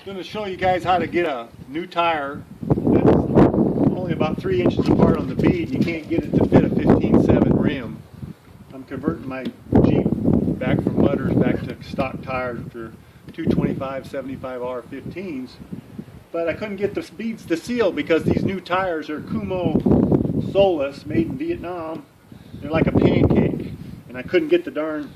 I'm going to show you guys how to get a new tire that's only about 3 inches apart on the bead. You can't get it to fit a 15.7 rim. I'm converting my Jeep back from mudders back to stock tires, which are 225 75R15s. But I couldn't get the beads to seal because these new tires are Kumo Solus, made in Vietnam. They're like a pancake. And I couldn't get the darn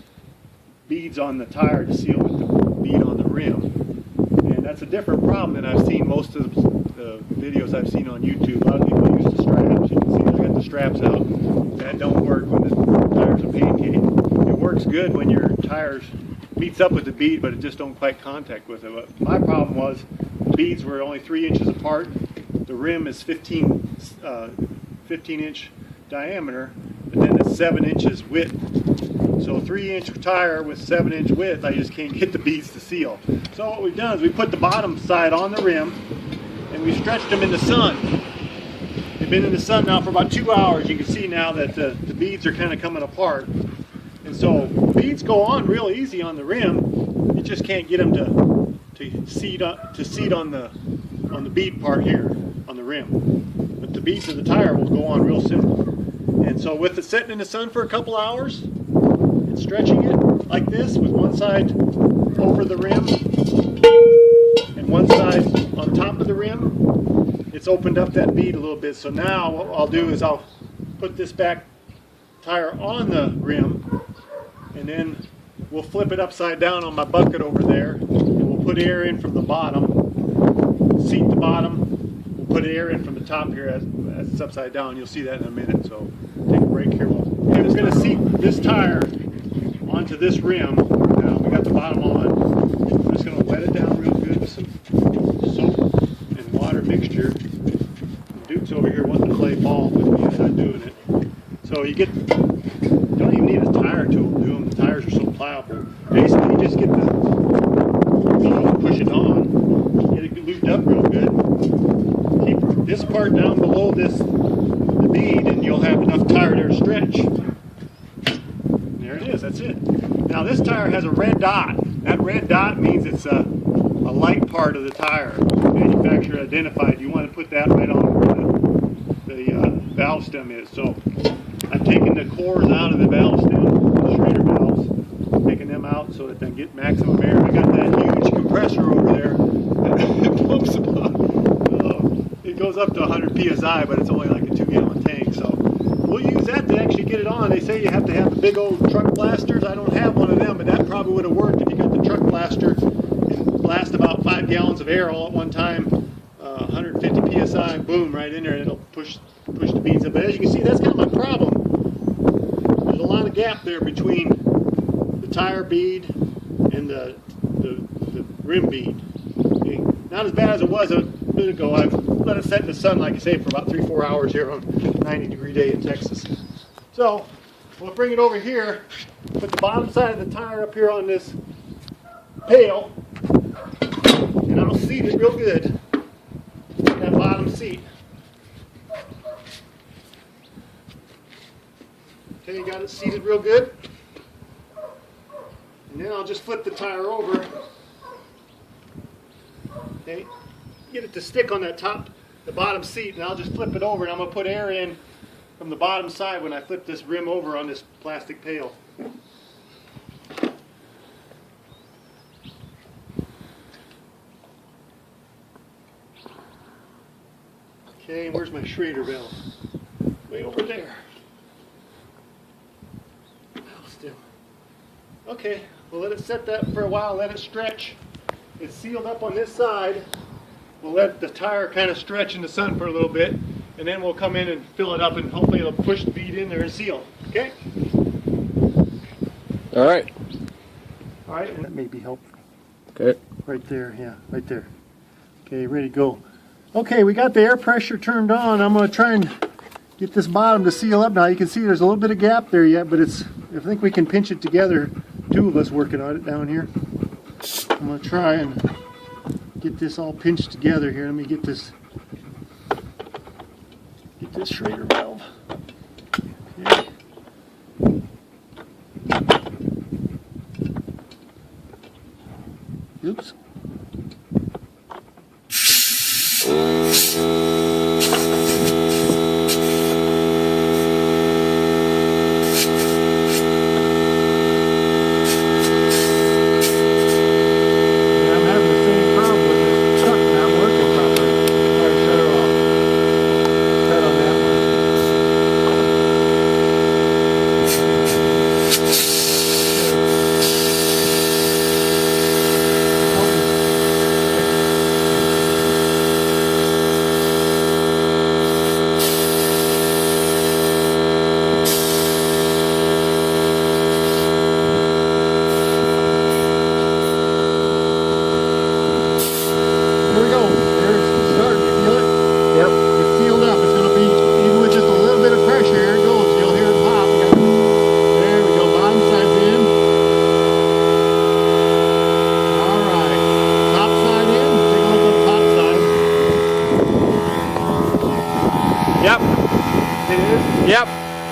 beads on the tire to seal with the bead on the rim. And that's a different problem than I've seen most of the videos I've seen on YouTube. A lot of people use the straps. You can see I got the straps out. That don't work when the tire's a pancake. It works good when your tires meets up with the bead, but it just don't quite contact with it. But my problem was the beads were only 3 inches apart. The rim is 15 inch diameter, but then it's 7 inches width. So 3-inch tire with 7-inch width, I just can't get the beads to seal. So what we've done is we put the bottom side on the rim and we stretched them in the sun. They've been in the sun now for about 2 hours. You can see now that the beads are kind of coming apart. And so beads go on real easy on the rim. You just can't get them to seat on the bead part here on the rim. But the beads of the tire will go on real simple. And so with it sitting in the sun for a couple hours, stretching it like this with one side over the rim and one side on top of the rim, it's opened up that bead a little bit. So now what I'll do is I'll put this back tire on the rim and then we'll flip it upside down on my bucket over there and we'll put air in from the bottom, seat the bottom, we'll put air in from the top here as it's upside down. You'll see that in a minute, so take a break here. Okay, we're going to seat this tire onto this rim. Now we got the bottom on. I'm just going to wet it down real good with some soap and water mixture. Duke's over here wanting to play ball with me as I'm doing it. So you don't even need a tire tool to do them. The tires are so pliable. Basically you just get push it on, get it lubed up real good. Keep this part down below the bead and you'll have enough tire there to stretch. There it is, that's it. Now this tire has a red dot. That red dot means it's a light part of the tire. Manufacturer identified. You want to put that right on where the valve stem is. So I've taken the cores out of the valve stem, the Schrader valves, taking them out so that they can get maximum air. I got that huge compressor over there. It pumps about, it goes up to 100 psi, but it's only like a 2-gallon tank. So we'll use that to actually get it on. They say you have to have the big old truck blasters. I don't have one of them, but that probably would have worked if you got the truck blaster and blast about 5 gallons of air all at one time, 150 psi, and boom, right in there, and it'll push the beads up. But as you can see, that's kind of my problem. There's a lot of gap there between the tire bead and the rim bead. Okay. Not as bad as it was a bit ago. I've let it set in the sun, like I say, for about 3-4 hours here on a 90-degree day in Texas. So we'll bring it over here, put the bottom side of the tire up here on this pail, and I'll seat it real good, that bottom seat. Okay, you got it seated real good. And then I'll just flip the tire over. Okay, get it to stick on that the bottom seat, and I'll just flip it over and I'm going to put air in from the bottom side when I flip this rim over on this plastic pail. Okay, where's my Schrader valve? Way over there. Still. Okay, we'll let it set that for a while, let it stretch. It's sealed up on this side. We'll let the tire kind of stretch in the sun for a little bit, and then we'll come in and fill it up, and hopefully it'll push the bead in there and seal. Okay? All right. All right, and that may be helpful. Okay. Right there, yeah, right there. Okay, ready to go. Okay, we got the air pressure turned on. I'm going to try and get this bottom to seal up now. You can see there's a little bit of gap there yet, but I think we can pinch it together. 2 of us working on it down here. I'm going to try and get this all pinched together here. Let me get this Schrader valve. Okay. Oops. Yep.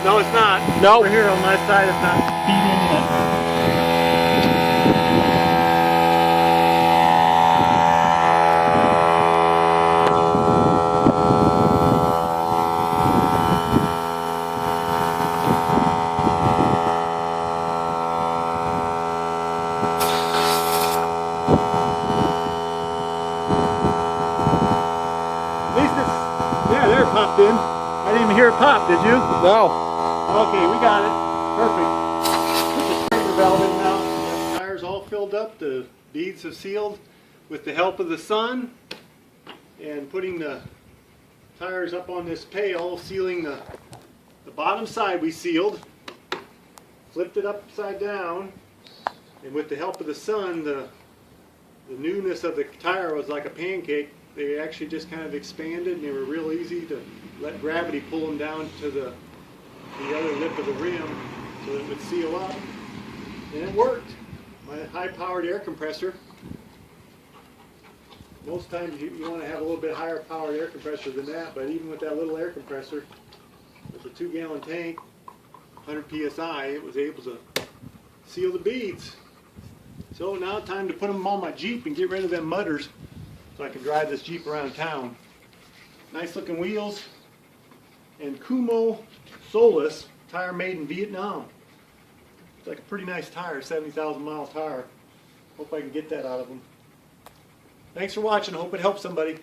No, it's not. Nope. Over here on my side, it's not beat in yet. At least it's, yeah, there it popped in. I didn't even hear it pop, did you? No. Okay, we got it. Perfect. Put the trigger valve in now. Got the tires all filled up. The beads have sealed with the help of the sun. And putting the tires up on this pail, sealing the bottom side we sealed. Flipped it upside down. And with the help of the sun, the newness of the tire was like a pancake. They actually just kind of expanded and they were real easy to let gravity pull them down to the other lip of the rim so that it would seal up. And it worked. My high-powered air compressor. Most times you want to have a little bit higher powered air compressor than that, but even with that little air compressor, with a 2-gallon tank, 100 psi, it was able to seal the beads. So now time to put them on my Jeep and get rid of them mudders so I can drive this Jeep around town. Nice looking wheels and Kumo Solus tire made in Vietnam. It's like a pretty nice tire, 70,000 mile tire. Hope I can get that out of them. Thanks for watching. Hope it helps somebody.